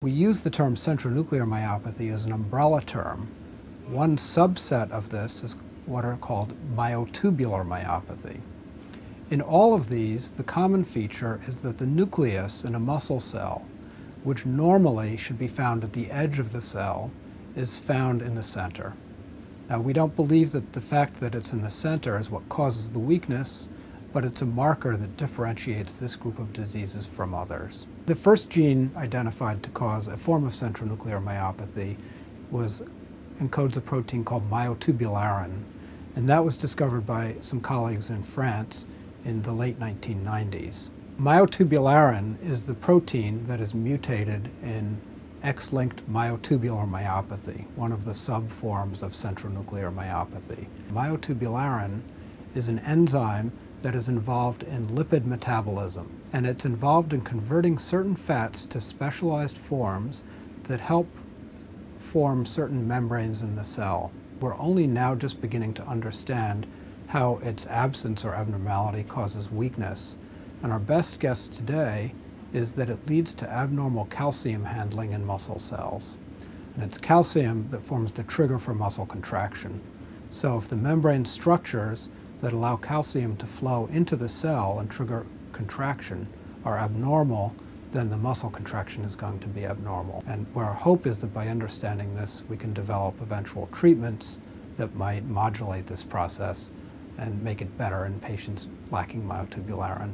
We use the term centronuclear myopathy as an umbrella term. One subset of this is what are called myotubular myopathy. In all of these, the common feature is that the nucleus in a muscle cell, which normally should be found at the edge of the cell, is found in the center. Now, we don't believe that the fact that it's in the center is what causes the weakness, but it's a marker that differentiates this group of diseases from others. The first gene identified to cause a form of centronuclear myopathy encodes a protein called myotubularin, and that was discovered by some colleagues in France in the late 1990s. Myotubularin is the protein that is mutated in X-linked myotubular myopathy, one of the subforms of centronuclear myopathy. Myotubularin is an enzyme that is involved in lipid metabolism, and it's involved in converting certain fats to specialized forms that help form certain membranes in the cell. We're only now just beginning to understand how its absence or abnormality causes weakness, and our best guess today is that it leads to abnormal calcium handling in muscle cells. And it's calcium that forms the trigger for muscle contraction. So if the membrane structures that allow calcium to flow into the cell and trigger contraction are abnormal, then the muscle contraction is going to be abnormal. And where our hope is that by understanding this, we can develop eventual treatments that might modulate this process and make it better in patients lacking myotubularin.